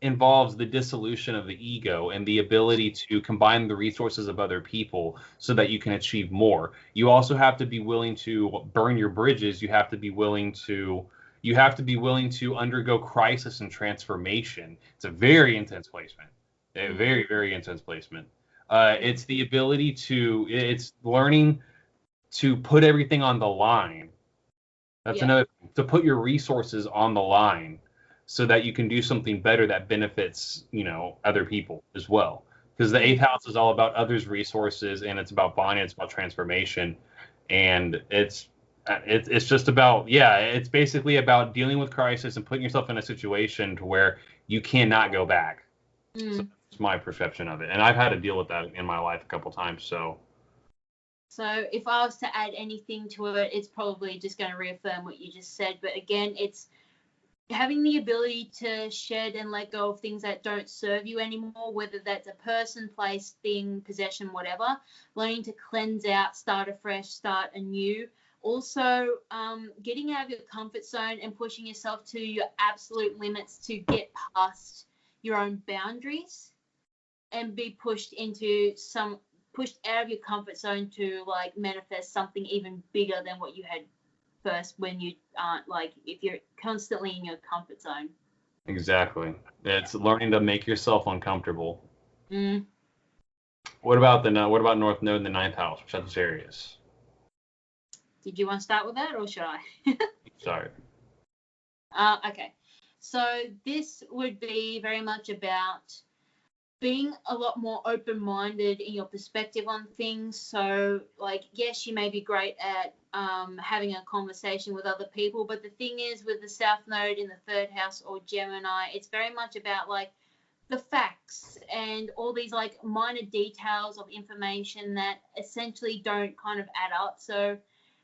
involves the dissolution of the ego and the ability to combine the resources of other people so that you can achieve more. You also have to be willing to burn your bridges. You have to be willing to undergo crisis and transformation. It's a very intense placement. A very, very intense placement. It's the ability it's learning to put everything on the line. That's another thing, to put your resources on the line so that you can do something better that benefits, other people as well. Because the 8th house is all about others' resources, and it's about bonding, it's about transformation, and it's just about it's basically about dealing with crisis and putting yourself in a situation to where you cannot go back. So that's my perception of it, and I've had to deal with that in my life a couple times. So if I was to add anything to it, it's probably just going to reaffirm what you just said. But again, it's having the ability to shed and let go of things that don't serve you anymore, whether that's a person, place, thing, possession, whatever. Learning to cleanse out, start afresh, start anew. Also, getting out of your comfort zone and pushing yourself to your absolute limits to get past your own boundaries and be pushed out of your comfort zone to like manifest something even bigger than what you had first, when you aren't if you're constantly in your comfort zone. Exactly. It's learning to make yourself uncomfortable. What about North Node in the 9th house, Sagittarius? Did you want to start with that, or should I? Sorry. Okay. So this would be very much about being a lot more open-minded in your perspective on things. So, yes, you may be great at having a conversation with other people, but the thing is, with the South Node in the 3rd house or Gemini, it's very much about the facts and all these minor details of information that essentially don't kind of add up. So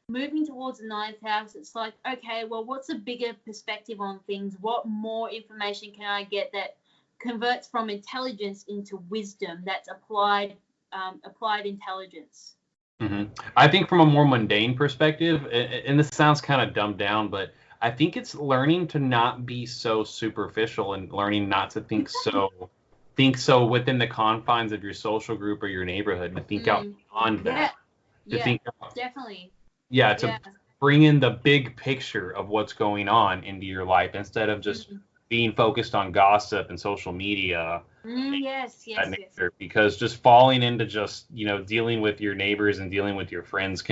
moving towards the 9th house, it's okay, well, what's a bigger perspective on things? What more information can I get that converts from intelligence into wisdom? That's applied intelligence. I think from a more mundane perspective, and this sounds kind of dumbed down, but I think it's learning to not be so superficial and learning not to think so within the confines of your social group or your neighborhood, and to think out beyond that. Definitely. To bring in the big picture of what's going on into your life instead of just being focused on gossip and social media. Yes. Because just falling into just, dealing with your neighbors and dealing with your friends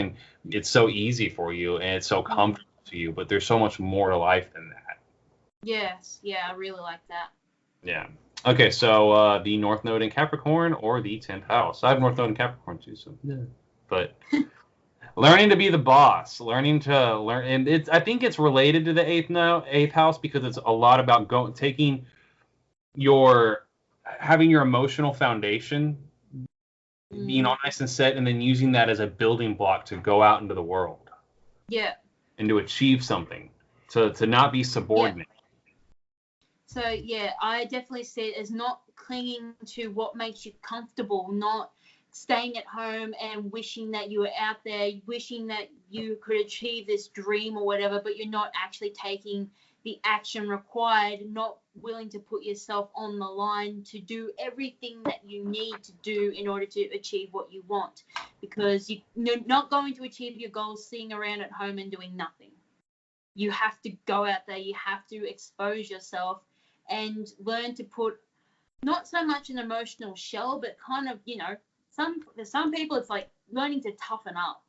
it's so easy for you and it's so comfortable to you, but there's so much more to life than that. Yes. Yeah, I really like that. Yeah. Okay, so the North Node in Capricorn or the 10th house. I have North Node in Capricorn too, so yeah. But learning to be the boss, learning to learn, and I think it's related to the eighth house because it's a lot about taking having your emotional foundation, being all nice and set, and then using that as a building block to go out into the world. Yeah. And to achieve something, to not be subordinate. Yeah. So yeah, I definitely see it as not clinging to what makes you comfortable, not staying at home and wishing that you were out there, wishing that you could achieve this dream or whatever, but you're not actually taking the action required, not willing to put yourself on the line to do everything that you need to do in order to achieve what you want, because you're not going to achieve your goals sitting around at home and doing nothing. You have to go out there, you have to expose yourself and learn to put not so much an emotional shell, but kind of, for some people it's like learning to toughen up.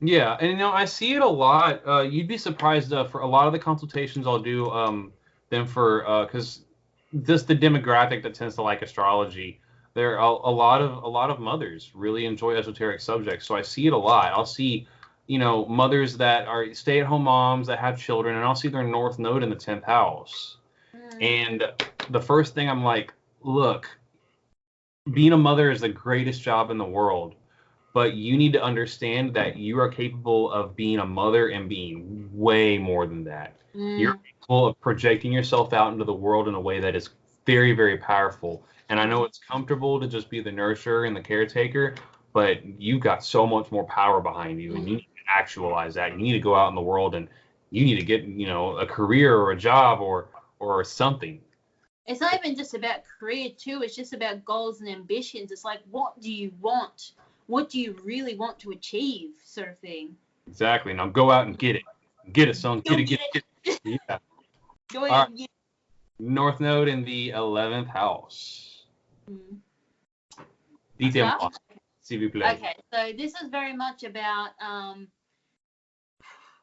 Yeah, and I see it a lot. You'd be surprised for a lot of the consultations I'll do them for because just the demographic that tends to like astrology. There are a lot of mothers really enjoy esoteric subjects, so I see it a lot. I'll see, mothers that are stay-at-home moms that have children, and I'll see their North Node in the 10th house. And the first thing I'm like, look, being a mother is the greatest job in the world, but you need to understand that you are capable of being a mother and being way more than that. You're capable of projecting yourself out into the world in a way that is very, very powerful. And I know it's comfortable to just be the nurturer and the caretaker, but you've got so much more power behind you, and you need to actualize that. You need to go out in the world, and you need to get, a career or a job or something. It's not even just about career too, it's just about goals and ambitions. It's like, what do you want? What do you really want to achieve, sort of thing. Exactly. Now go out and get it. Get it, son. Get it. Yeah. Go ahead and get it. North Node in the 11th house. Detail.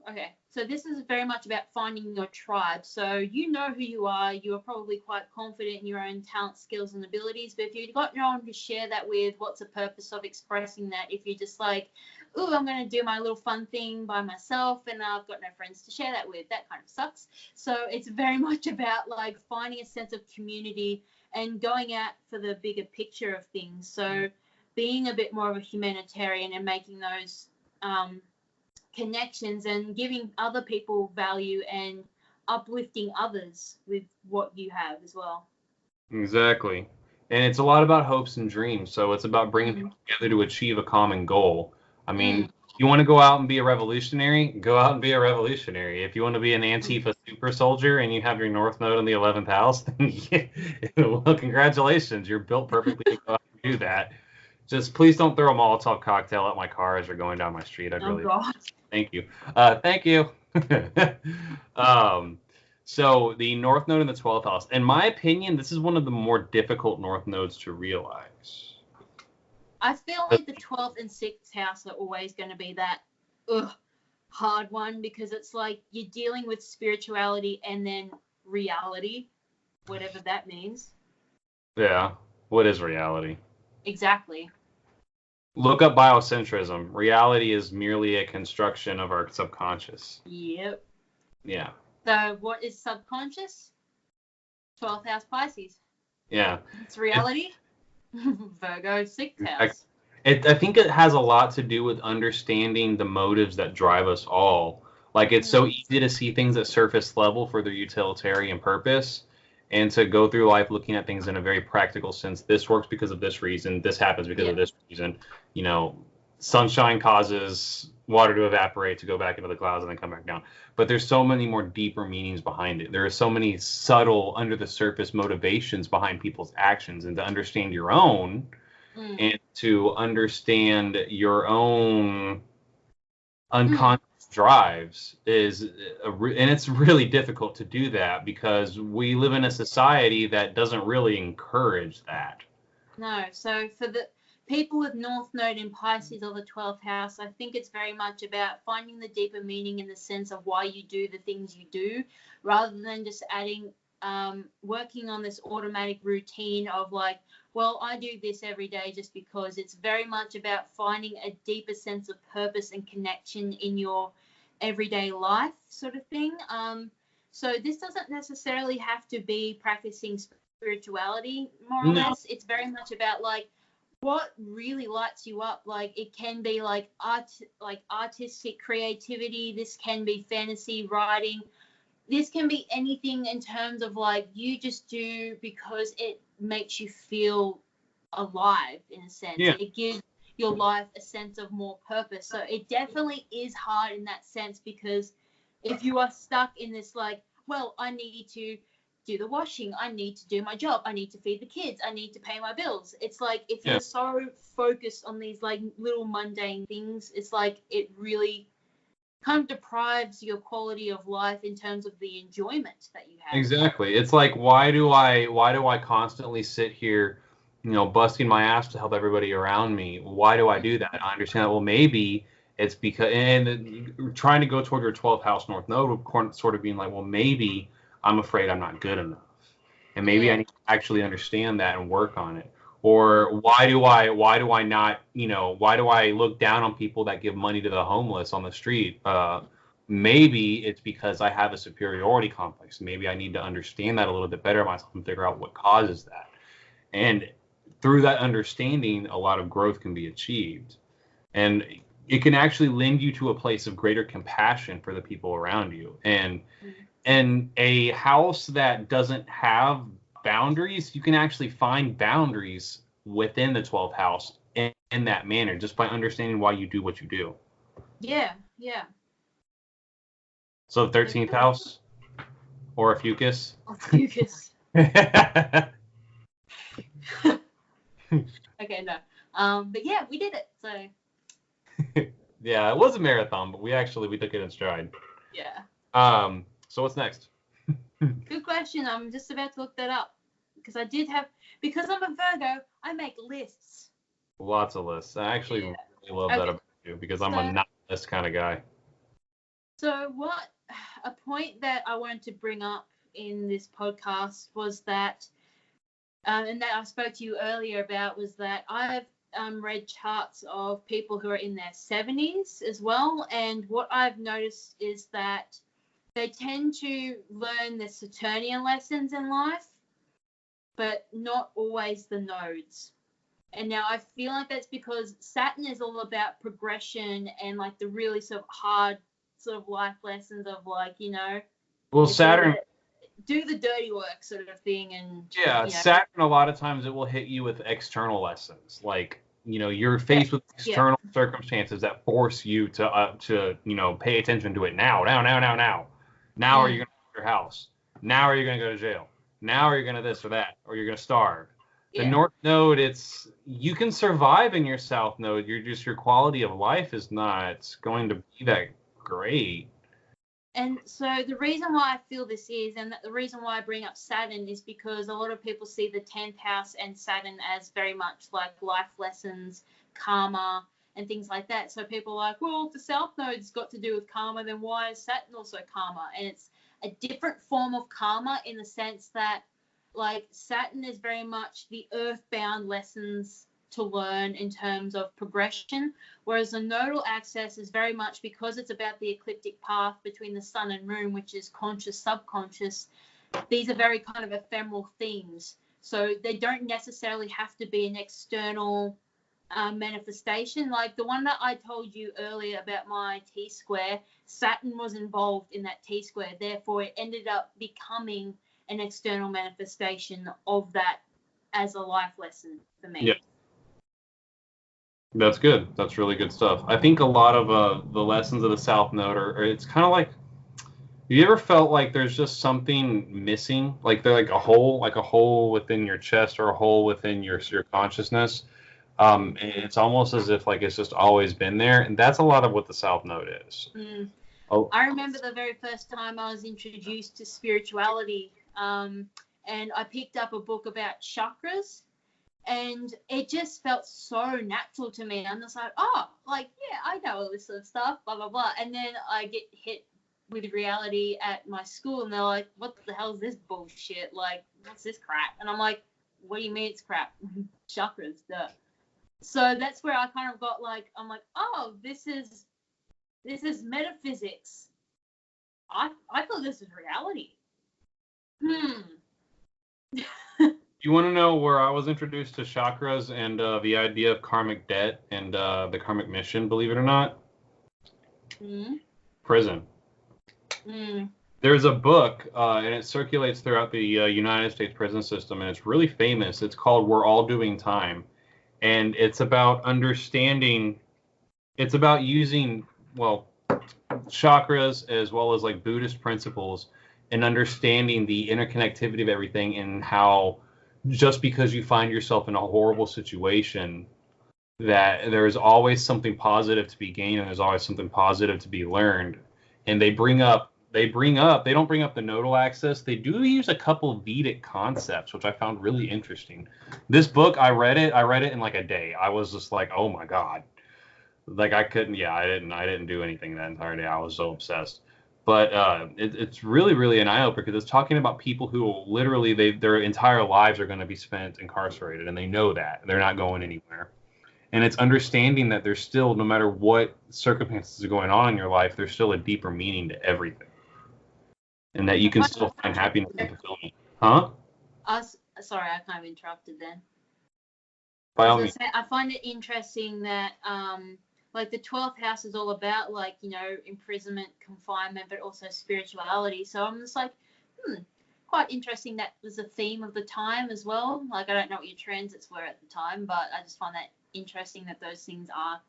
Okay, so this is very much about finding your tribe. So you know who you are. You are probably quite confident in your own talent, skills, and abilities. But if you've got no one to share that with, what's the purpose of expressing that? If you're just like, ooh, I'm going to do my little fun thing by myself and I've got no friends to share that with, that kind of sucks. So it's very much about like finding a sense of community and going out for the bigger picture of things. So being a bit more of a humanitarian and making those connections and giving other people value and uplifting others with what you have as well. Exactly. And it's a lot about hopes and dreams. So it's about bringing people together to achieve a common goal. I mean, you want to go out and be a revolutionary, go out and be a revolutionary. If you want to be an Antifa super soldier and you have your North Node in the 11th house, then well, congratulations. You're built perfectly to go out and do that. Just please don't throw a Molotov cocktail at my car as you're going down my street. God. Thank you. Thank you. So the North Node in the 12th house. In my opinion, this is one of the more difficult North Nodes to realize. I feel like the 12th and 6th house are always going to be that hard one, because it's like you're dealing with spirituality and then reality, whatever that means. Yeah. What is reality? Exactly. Look up biocentrism. Reality is merely a construction of our subconscious. Yep. Yeah. So what is subconscious? 12th house Pisces. Yeah. It's reality. Virgo 6th house. I think it has a lot to do with understanding the motives that drive us all. Like, it's so easy to see things at surface level for their utilitarian purpose, and to go through life looking at things in a very practical sense. This works because of this reason. This happens because of this reason. Sunshine causes water to evaporate, to go back into the clouds, and then come back down. But there's so many more deeper meanings behind it. There are so many subtle, under the surface motivations behind people's actions. And to understand your own, and to understand your own unconscious drives and it's really difficult to do that because we live in a society that doesn't really encourage that. No, so for the people with North Node in Pisces or the 12th house, I think it's very much about finding the deeper meaning in the sense of why you do the things you do, rather than just adding working on this automatic routine of like, well, I do this every day just because. It's very much about finding a deeper sense of purpose and connection in your everyday life sort of thing. So this doesn't necessarily have to be practicing spirituality, more or less. It's very much about like what really lights you up. Like it can be like artistic creativity. This can be fantasy writing. This can be anything in terms of like you just do because it makes you feel alive in a sense. Yeah. It gives your life a sense of more purpose. So it definitely is hard in that sense, because if you are stuck in this like, well, I need to do the washing, I need to do my job, I need to feed the kids, I need to pay my bills. It's like if you're so focused on these like little mundane things, it's like it really kind of deprives your quality of life in terms of the enjoyment that you have. Exactly. It's like, why do I constantly sit here, busting my ass to help everybody around me? Why do I do that? I understand that. Well, maybe it's because, and trying to go toward your 12th house North Node, sort of being like, well, maybe I'm afraid I'm not good enough, and maybe I need to actually understand that and work on it. Or why do I not, why do I look down on people that give money to the homeless on the street? Maybe it's because I have a superiority complex. Maybe I need to understand that a little bit better myself and figure out what causes that. And through that understanding, a lot of growth can be achieved. And it can actually lend you to a place of greater compassion for the people around you. And a house that doesn't have boundaries, you can actually find boundaries within the 12th house in that manner, just by understanding why you do what you do. Yeah. So the 13th house, or a fucus. Okay, no. But yeah, we did it. So. Yeah, it was a marathon, but we took it in stride. Yeah. So what's next? Good question. I'm just about to look that up, because because I'm a Virgo, I make lists. Lots of lists. I actually really love that about you, because I'm a not list kind of guy. So a point that I wanted to bring up in this podcast was that, and that I spoke to you earlier about, was that I've read charts of people who are in their 70s as well, and what I've noticed is that they tend to learn the Saturnian lessons in life, but not always the nodes. And now I feel like that's because Saturn is all about progression and like the really sort of hard sort of life lessons of like, Well, Saturn, do the dirty work sort of thing. And Saturn, a lot of times it will hit you with external lessons, like you're faced with external circumstances that force you to pay attention to it now. Now are you going to leave your house? Now are you going to go to jail? Now are you going to this or that? Or you're going to starve? The North Node, you can survive in your South Node. Your quality of life is not going to be that great. And so the reason why I feel this is, and the reason why I bring up Saturn, is because a lot of people see the 10th house and Saturn as very much like life lessons, karma, and things like that. So people are like, well, if the South Node's got to do with karma, then why is Saturn also karma? And it's a different form of karma in the sense that, like, Saturn is very much the earthbound lessons to learn in terms of progression, whereas the nodal axis is very much, because it's about the ecliptic path between the sun and moon, which is conscious, subconscious. These are very kind of ephemeral themes. So they don't necessarily have to be an external manifestation. Like the one that I told you earlier about my T-square, Saturn was involved in that T-square. Therefore, it ended up becoming an external manifestation of that as a life lesson for me. Yeah. That's good. That's really good stuff. I think a lot of the lessons of the South Node it's kind of like, have you ever felt like there's just something missing? Like they're like a hole within your chest, or a hole within your consciousness. And it's almost as if like it's just always been there. And that's a lot of what the South Node is. Oh. I remember the very first time I was introduced to spirituality, and I picked up a book about chakras. And it just felt so natural to me. I'm just like, I know all this sort of stuff, blah, blah, blah. And then I get hit with reality at my school, and they're like, what the hell is this bullshit? Like, what's this crap? And I'm like, what do you mean it's crap? Chakras, duh. So that's where I kind of got like, I'm like, oh, this is metaphysics. I thought this was reality. You want to know where I was introduced to chakras and the idea of karmic debt and the karmic mission, believe it or not? Prison. There's a book, and it circulates throughout the United States prison system, and it's really famous. It's called We're All Doing Time. And it's about understanding, it's about using, well, chakras as well as like Buddhist principles and understanding the interconnectivity of everything and how just because you find yourself in a horrible situation, that there's always something positive to be gained and there's always something positive to be learned. And they don't bring up the nodal axis. They do use a couple of Vedic concepts, which I found really interesting. This book, I read it in like a day. I was just like, oh my God. Like I didn't do anything that entire day. I was so obsessed. But it's really, really an eye-opener because it's talking about people who literally their entire lives are going to be spent incarcerated, and they know that. They're not going anywhere. And it's understanding that there's still, no matter what circumstances are going on in your life, there's still a deeper meaning to everything. And that you can still find happiness and fulfillment. Huh? Sorry, I kind of interrupted then. By all means. I find it interesting that like the 12th house is all about like, imprisonment, confinement, but also spirituality. So I'm just like, quite interesting that was a theme of the time as well. Like I don't know what your transits were at the time, but I just find that interesting that those things are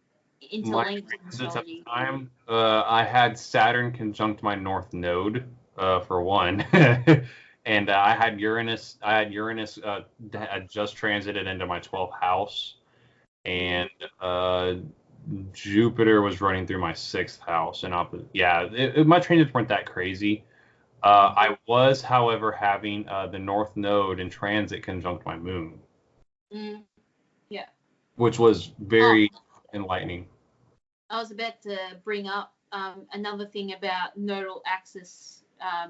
interlinked in astrology. At the time, I had Saturn conjunct my North Node, for one. And I had Uranus had just transited into my 12th house, and Jupiter was running through my 6th house. And my transits weren't that crazy. I was, however, having the North Node in transit conjunct my Moon. Yeah. Which was very enlightening. I was about to bring up another thing about nodal axis,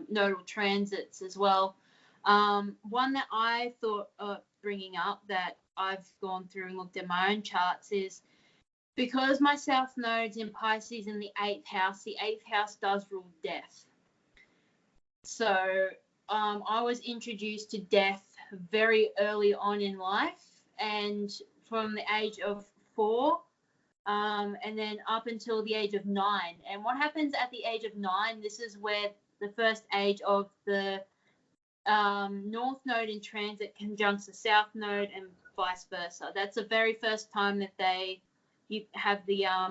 nodal transits as well. One that I thought of bringing up that I've gone through and looked at my own charts is because my South Node's in Pisces in the 8th house, the 8th house does rule death. So I was introduced to death very early on in life, and from the age of 4, and then up until the age of 9. And what happens at the age of 9, this is where the first age of the North Node in transit conjuncts the South Node and vice versa. That's the very first time that you have the, I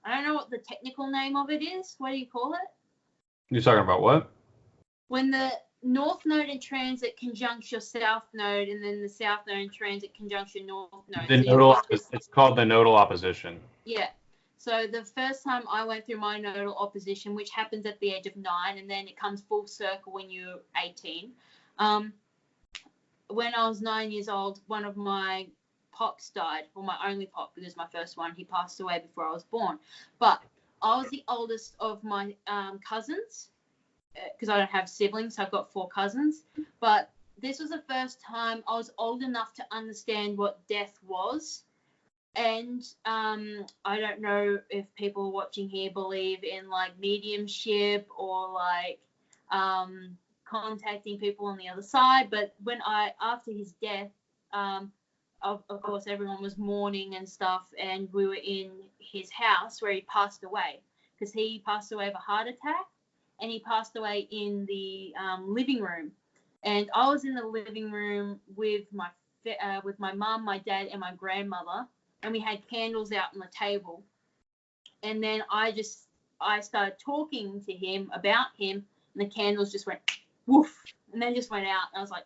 don't know what the technical name of it is. What do you call it? You're talking about what? When the North Node in transit conjuncts your South Node, and then the South Node in transit conjuncts your North Node. It's called the nodal opposition. Yeah. So the first time I went through my nodal opposition, which happens at the age of 9, and then it comes full circle when you're 18. When I was 9 years old, one of my pops died, well, my only pop, because my first one, he passed away before I was born. But I was the oldest of my cousins, because I don't have siblings, so I've got 4 cousins. But this was the first time I was old enough to understand what death was. And I don't know if people watching here believe in like mediumship or like contacting people on the other side, but after his death, of course everyone was mourning and stuff, and we were in his house where he passed away, because he passed away of a heart attack, and he passed away in the living room. And I was in the living room with my mum, my dad, and my grandmother, and we had candles out on the table. And then I started talking to him about him, and the candles just went woof, and then just went out. And I was like,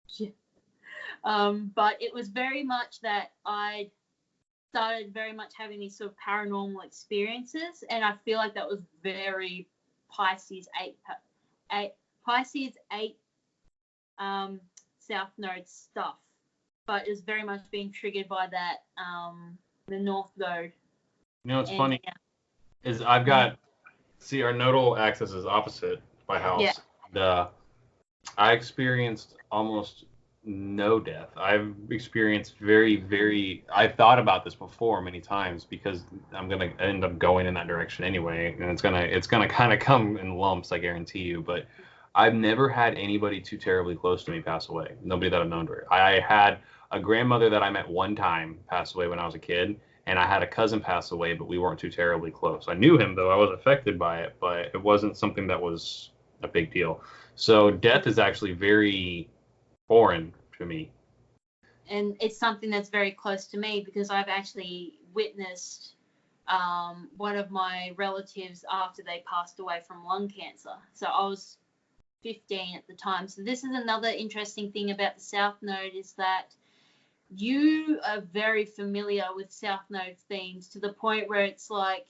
shit. But it was very much that I started very much having these sort of paranormal experiences, and I feel like that was very Pisces 8 South Node stuff. But it was very much being triggered by that the North Node. You know what's funny is I've got See, our nodal axis is opposite by house. Yeah. And, I experienced almost no death. I've experienced I've thought about this before many times because I'm gonna end up going in that direction anyway, and it's gonna kind of come in lumps, I guarantee you. But I've never had anybody too terribly close to me pass away. Nobody that I've known to. I had a grandmother that I met one time pass away when I was a kid, and I had a cousin pass away, but we weren't too terribly close. I knew him though. I was affected by it, but it wasn't something that was a big deal. So death is actually very foreign to me. And it's something that's very close to me because I've actually witnessed one of my relatives after they passed away from lung cancer. So I was 15 at the time. So this is another interesting thing about the South Node is that you are very familiar with South Node themes to the point where it's like,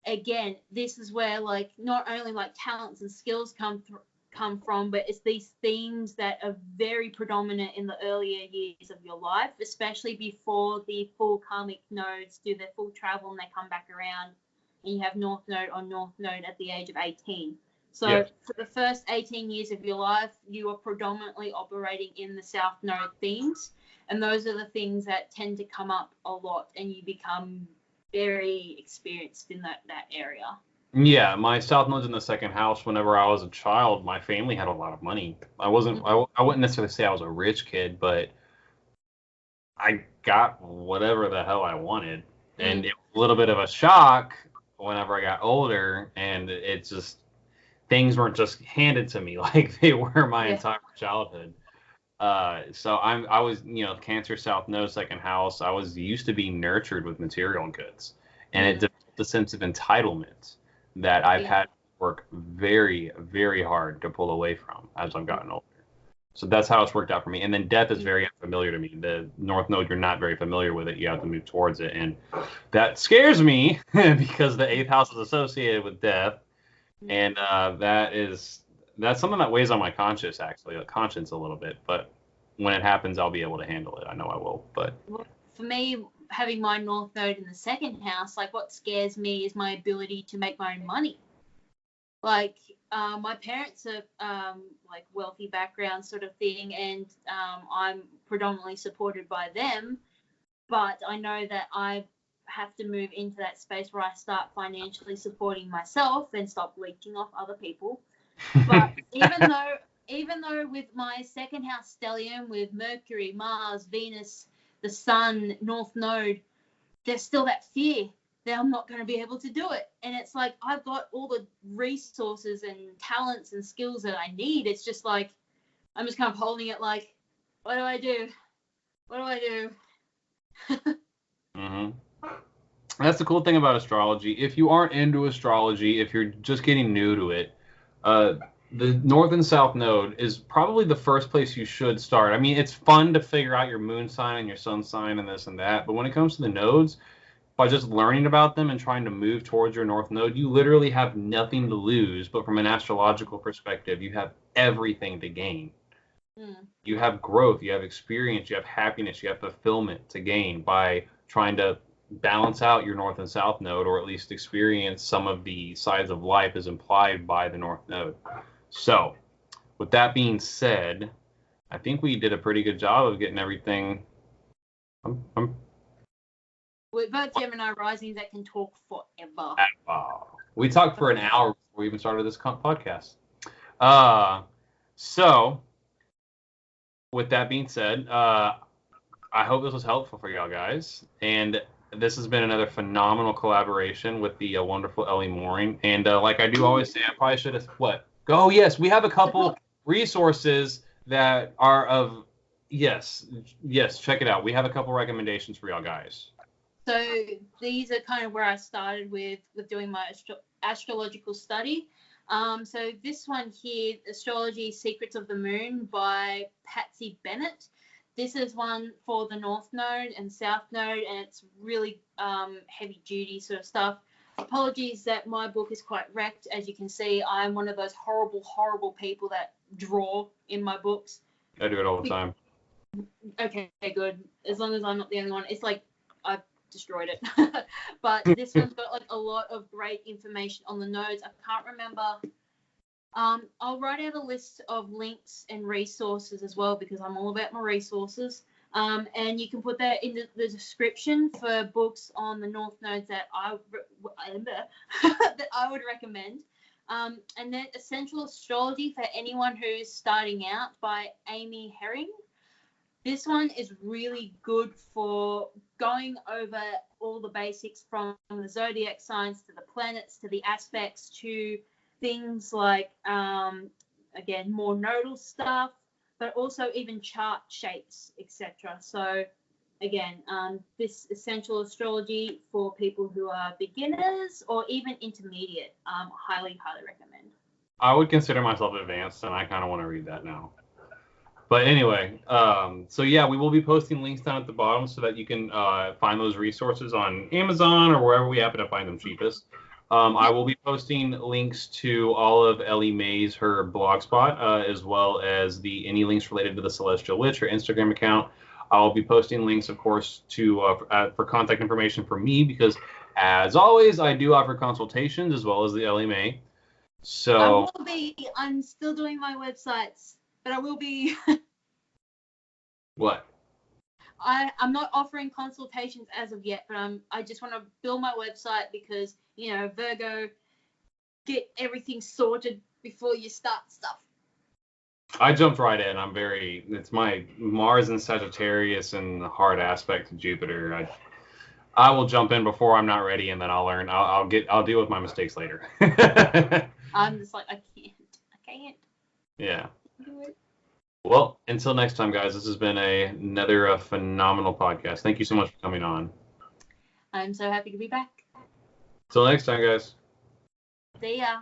again, this is where like not only like talents and skills come from, but it's these themes that are very predominant in the earlier years of your life, especially before the full karmic nodes do their full travel and they come back around and you have North Node on North Node at the age of 18. So yes. For the first 18 years of your life, you are predominantly operating in the South Node themes, and those are the things that tend to come up a lot and you become very experienced in that area. Yeah, my South Node's in the second house. Whenever I was a child, my family had a lot of money. I wouldn't necessarily say I was a rich kid, but I got whatever the hell I wanted. And it was a little bit of a shock whenever I got older, and it just, things weren't just handed to me like they were my entire childhood. So I was, Cancer South Node, second house. I was used to be nurtured with material goods, and it developed a sense of entitlement that I've had to work very, very hard to pull away from as I've gotten older. So that's how it's worked out for me. And then death is very unfamiliar to me. The North Node, you're not very familiar with it. You have to move towards it. And that scares me because the 8th house is associated with death. And that's something that weighs on my conscience, actually, like conscience a little bit. But when it happens, I'll be able to handle it. I know I will. But for me, having my North Node in the second house, like what scares me is my ability to make my own money. Like my parents are like wealthy background sort of thing, and I'm predominantly supported by them. But I know that I have to move into that space where I start financially supporting myself and stop leeching off other people. But even though with my second house stellium with Mercury, Mars, Venus, the Sun, North Node, there's still that fear that I'm not going to be able to do it. And it's like I've got all the resources and talents and skills that I need. It's just like I'm just kind of holding it like, what do I do? What do I do? That's the cool thing about astrology. If you aren't into astrology, if you're just getting new to it, the North and South Node is probably the first place you should start. I mean, it's fun to figure out your moon sign and your sun sign and this and that, but when it comes to the nodes, by just learning about them and trying to move towards your North Node, you literally have nothing to lose, but from an astrological perspective, you have everything to gain. You have growth, you have experience, you have happiness, you have fulfillment to gain by trying to balance out your North and South Node, or at least experience some of the sides of life as implied by the North Node. So, with that being said, I think we did a pretty good job of getting everything. We're both Gemini risings that can talk forever. We talked for an hour before we even started this podcast. So, with that being said, I hope this was helpful for y'all guys. And this has been another phenomenal collaboration with the wonderful Ellie Mooring. And like I do always say, I probably should have, Oh, yes, we have a couple resources that are of, yes, check it out. We have a couple recommendations for y'all guys. So these are kind of where I started with doing my astrological study. So this one here, Astrology Secrets of the Moon by Patsy Bennet. This is one for the North Node and South Node, and it's really heavy duty sort of stuff. Apologies that my book is quite wrecked. As you can see, I'm one of those horrible, horrible people that draw in my books. I do it all the time. Okay, good. As long as I'm not the only one. It's like I destroyed it. But this one's got like a lot of great information on the nodes. I can't remember. I'll write out a list of links and resources as well, because I'm all about my resources. And you can put that in the description for books on the North Nodes that I would recommend. And then Essential Astrology for anyone who's starting out by Amy Herring. This one is really good for going over all the basics from the zodiac signs to the planets to the aspects to things like, again, more nodal stuff, but also even chart shapes, etc. So, again, this Essential Astrology for people who are beginners or even intermediate, highly, highly recommend. I would consider myself advanced, and I kind of want to read that now. But anyway, so yeah, we will be posting links down at the bottom so that you can find those resources on Amazon or wherever we happen to find them cheapest. I will be posting links to all of Ellie Mae's, her blog spot, as well as any links related to the Celestial Witch, her Instagram account. I'll be posting links, of course, to for contact information for me, because, as always, I do offer consultations as well as the Ellie Mae. So I'm still doing my websites, but I will be. What? I'm not offering consultations as of yet, but I just want to build my website because, you know, Virgo, get everything sorted before you start stuff. I jumped right in. It's my Mars and Sagittarius and the hard aspect to Jupiter. I will jump in before I'm not ready, and then I'll learn. I'll deal with my mistakes later. I'm just like, I can't. Yeah. Do it. Well, until next time, guys, this has been another phenomenal podcast. Thank you so much for coming on. I'm so happy to be back. Till next time, guys. See ya.